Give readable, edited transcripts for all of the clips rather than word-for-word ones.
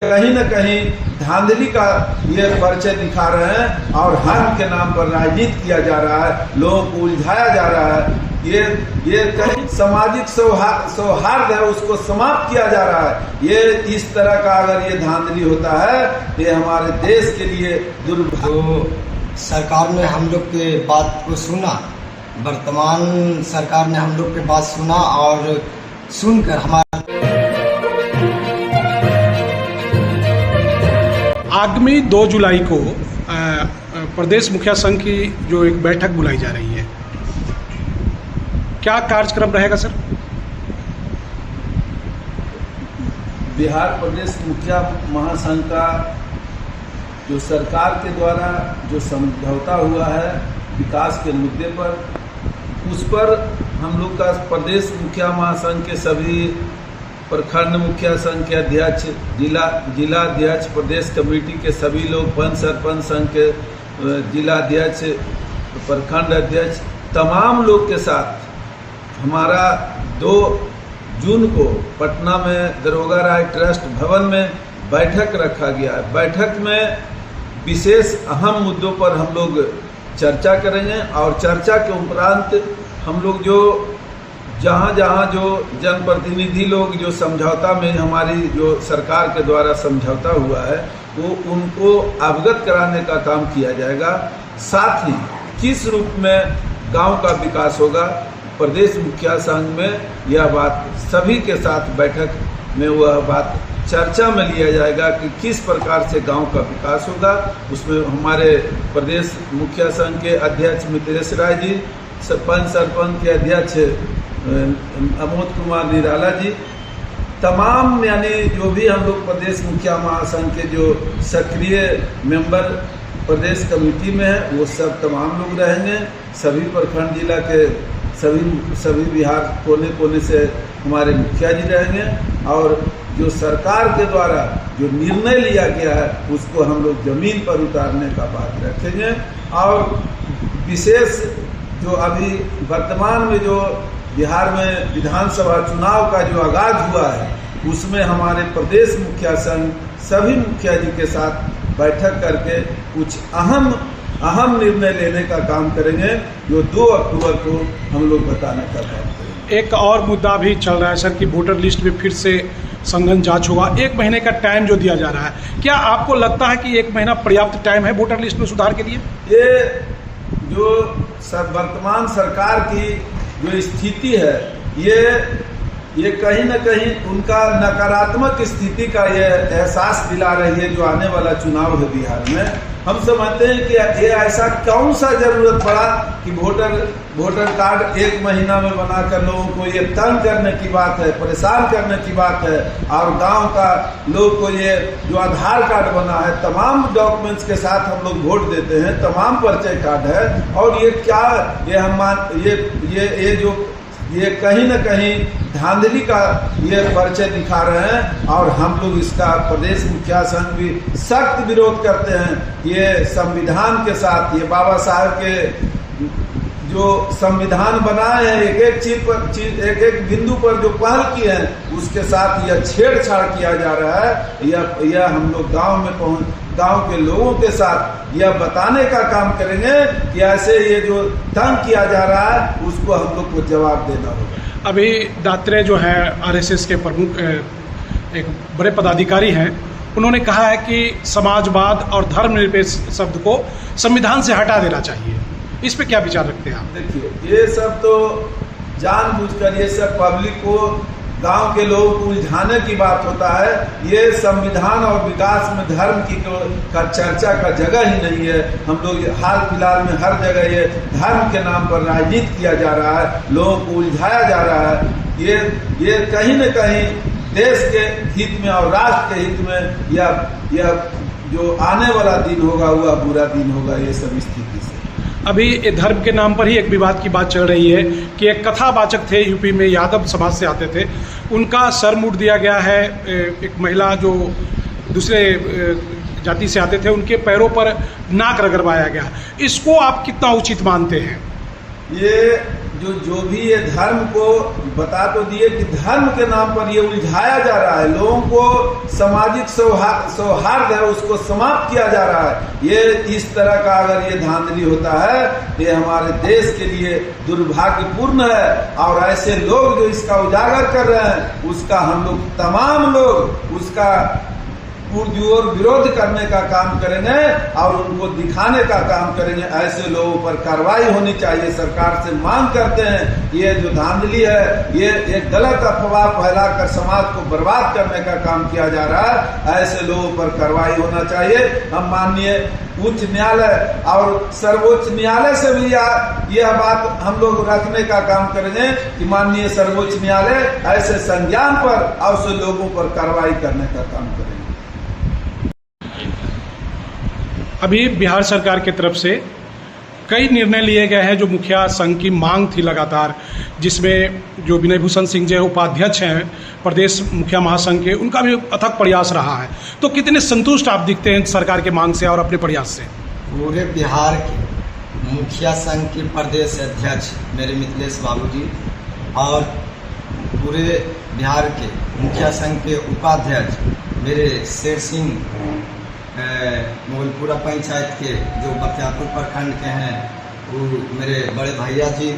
कहीं न कहीं धांधली का ये परिचय दिखा रहे हैं और धर्म के नाम पर राजनीति किया जा रहा है, लोगों को उलझाया जा रहा है। ये कहीं सामाजिक सौहार्द है उसको समाप्त किया जा रहा है। ये इस तरह का अगर ये धांधली होता है ये हमारे देश के लिए तो सरकार ने हम लोग के बात को सुना, वर्तमान सरकार ने हम लोग के बात सुना और सुनकर हमारा आगामी 2 जुलाई को प्रदेश मुखिया संघ की जो एक बैठक बुलाई जा रही है, क्या कार्यक्रम रहेगा सर? बिहार प्रदेश मुखिया महासंघ का जो सरकार के द्वारा जो समझौता हुआ है विकास के मुद्दे पर, उस पर हम लोग का प्रदेश मुखिया महासंघ के सभी प्रखंड मुखिया संघ के अध्यक्ष, जिला अध्यक्ष, प्रदेश कमेटी के सभी लोग, पंच सरपंच संघ के जिला अध्यक्ष, प्रखंड अध्यक्ष, तमाम लोग के साथ हमारा 2 जून को पटना में दरोगा राय ट्रस्ट भवन में बैठक रखा गया है। बैठक में विशेष अहम मुद्दों पर हम लोग चर्चा करेंगे और चर्चा के उपरांत हम लोग जो जहाँ जो जनप्रतिनिधि लोग जो समझौता में हमारी जो सरकार के द्वारा समझौता हुआ है वो उनको अवगत कराने का काम किया जाएगा। साथ ही किस रूप में गांव का विकास होगा, प्रदेश मुखिया संघ में यह बात सभी के साथ बैठक में वह बात चर्चा में लिया जाएगा कि किस प्रकार से गांव का विकास होगा। उसमें हमारे प्रदेश मुखिया संघ के अध्यक्ष मिथिलेश राय जी, पंच सरपंच के अध्यक्ष अमोद कुमार निराला जी, तमाम यानी जो भी हम लोग प्रदेश मुखिया महासंघ के जो सक्रिय मेंबर प्रदेश कमेटी में है वो सब तमाम लोग रहेंगे। सभी प्रखंड जिला के सभी बिहार कोने कोने से हमारे मुखिया जी रहेंगे और जो सरकार के द्वारा जो निर्णय लिया गया है उसको हम लोग जमीन पर उतारने का बात रखेंगे। और विशेष जो अभी वर्तमान में जो बिहार में विधानसभा चुनाव का जो आगाज हुआ है उसमें हमारे प्रदेश मुखिया संघ सभी मुखिया जी के साथ बैठक करके कुछ अहम निर्णय लेने का काम करेंगे जो 2 अक्टूबर को हम लोग बताने का काम करेंगे। एक और मुद्दा भी चल रहा है सर कि वोटर लिस्ट में फिर से संघन जांच होगा। 1 महीने का टाइम जो दिया जा रहा है, क्या आपको लगता है कि 1 महीना पर्याप्त टाइम है वोटर लिस्ट में सुधार के लिए? ये जो वर्तमान सरकार की जो स्थिति है ये कहीं न कहीं उनका नकारात्मक स्थिति का ये एहसास दिला रही है। जो आने वाला चुनाव है बिहार में, हम समझते हैं कि ये ऐसा कौन सा जरूरत पड़ा कि वोटर कार्ड 1 महीना में बनाकर लोगों को ये तंग करने की बात है, परेशान करने की बात है। और गांव का लोग को ये जो आधार कार्ड बना है तमाम डॉक्यूमेंट्स के साथ हम लोग वोट देते हैं, तमाम परिचय कार्ड है और ये क्या ये कहीं न कहीं धांधली का ये परिचय दिखा रहे हैं और हम लोग इसका प्रदेश मुखिया संघ भी सख्त विरोध करते हैं। ये संविधान के साथ, ये बाबा साहब के जो संविधान बनाए हैं, एक एक बिंदु पर जो पहल की है उसके साथ यह छेड़छाड़ किया जा रहा है। यह हम लोग गांव के लोगों के साथ यह बताने का काम करेंगे कि ऐसे ये जो तंग किया जा रहा है उसको हम लोग को जवाब देना होगा। अभी दात्रे जो है आरएसएस के प्रमुख एक बड़े पदाधिकारी हैं, उन्होंने कहा है कि समाजवाद और धर्मनिरपेक्ष शब्द को संविधान से हटा देना चाहिए। इस पे क्या विचार रखते हैं आप? देखिए, ये सब तो जानबूझकर ये सब पब्लिक को, गांव के लोगों को उलझाने की बात होता है। ये संविधान और विकास में धर्म की का चर्चा का जगह ही नहीं है। हम लोग हाल फिलहाल में हर जगह ये धर्म के नाम पर राजनीति किया जा रहा है, लोगों को उलझाया जा रहा है। ये कहीं न कहीं देश के हित में और राष्ट्र के हित में यह जो आने वाला दिन होगा वह बुरा दिन होगा। ये सब स्थिति से अभी धर्म के नाम पर ही एक विवाद की बात चल रही है कि एक कथावाचक थे यूपी में, यादव समाज से आते थे, उनका सर मुड़ दिया गया है। एक महिला जो दूसरे जाति से आते थे उनके पैरों पर नाक रगड़वाया गया। इसको आप कितना उचित मानते हैं? ये जो भी ये धर्म को बता तो दिए कि धर्म के नाम पर ये उलझाया जा रहा है, लोगों को सामाजिक सौहार्द है उसको समाप्त किया जा रहा है। ये इस तरह का अगर ये धांधली होता है, ये हमारे देश के लिए दुर्भाग्यपूर्ण है। और ऐसे लोग जो इसका उजागर कर रहे हैं, उसका हम लोग तमाम लोग उसका पुरजोर विरोध करने का काम करेंगे और उनको दिखाने का काम करेंगे। ऐसे लोगों पर कार्रवाई होनी चाहिए। सरकार से मांग करते हैं, ये जो धांधली है, ये एक गलत अफवाह फैलाकर समाज को बर्बाद करने का काम किया जा रहा है। ऐसे लोगों पर कार्रवाई होना चाहिए। हम माननीय उच्च न्यायालय और सर्वोच्च न्यायालय से भी यह बात हम लोग रखने का काम करेंगे कि माननीय सर्वोच्च न्यायालय ऐसे संज्ञान पर ऐसे लोगों पर कार्रवाई करने का काम करेंगे। अभी बिहार सरकार की तरफ से कई निर्णय लिए गए हैं जो मुखिया संघ की मांग थी लगातार, जिसमें जो विनय भूषण सिंह जो उपाध्यक्ष हैं प्रदेश मुखिया महासंघ के, उनका भी अथक प्रयास रहा है। तो कितने संतुष्ट आप दिखते हैं सरकार के मांग से और अपने प्रयास से? पूरे बिहार के मुखिया संघ के प्रदेश अध्यक्ष मेरे मिथिलेश बाबू जी और पूरे बिहार के मुखिया संघ के उपाध्यक्ष मेरे शेर सिंह मोगलपुरा पंचायत के जो बख्तियारपुर प्रखंड के हैं, वो मेरे बड़े भैया जी,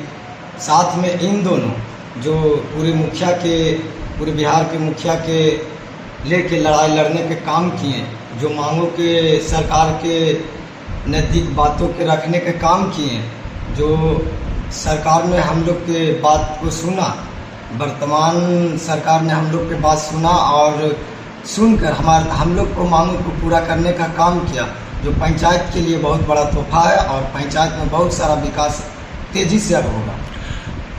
साथ में इन दोनों जो पूरे बिहार के मुखिया के लेके लड़ाई लड़ने के काम किए, जो मांगों के सरकार के नज़दीक बातों के रखने के काम किए, जो सरकार ने हम लोग के बात को सुना, वर्तमान सरकार ने हम लोग के बात सुना और सुनकर हम लोग को मांगों को पूरा करने का काम किया, जो पंचायत के लिए बहुत बड़ा तोहफा है और पंचायत में बहुत सारा विकास तेजी से अब होगा।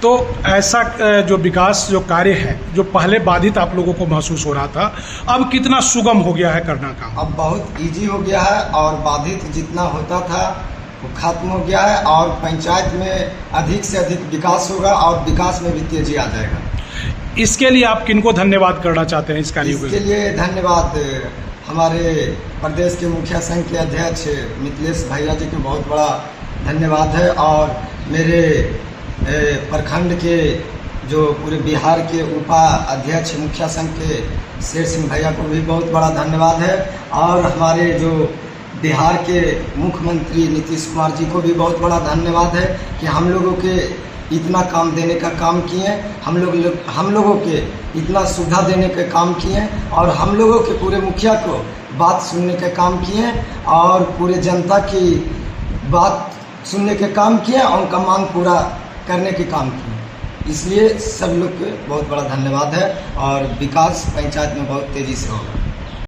तो ऐसा जो विकास जो कार्य है, जो पहले बाधित आप लोगों को महसूस हो रहा था, अब कितना सुगम हो गया है करना काम? अब बहुत इजी हो गया है और बाधित जितना होता था वो खत्म हो गया है और पंचायत में अधिक से अधिक विकास होगा और विकास में भी तेजी आ जाएगा। इसके लिए आप किनको धन्यवाद करना चाहते हैं इस कार्य इसके लिए धन्यवाद हमारे प्रदेश के मुखिया संघ के अध्यक्ष मिथिलेश भैया जी को बहुत बड़ा धन्यवाद है और मेरे प्रखंड के जो पूरे बिहार के उपाध्यक्ष मुखिया संघ के शेर सिंह भैया को भी बहुत बड़ा धन्यवाद है और हमारे जो बिहार के मुख्यमंत्री नीतीश कुमार जी को भी बहुत बड़ा धन्यवाद है कि हम लोगों के इतना काम देने का काम किए, हम लोगों के इतना सुविधा देने का काम किए और हम लोगों के पूरे मुखिया को बात सुनने का काम किए और पूरे जनता की बात सुनने के काम किए और उनका मांग पूरा करने के काम किए। इसलिए सब लोग को बहुत बड़ा धन्यवाद है और विकास पंचायत में बहुत तेज़ी से होगा।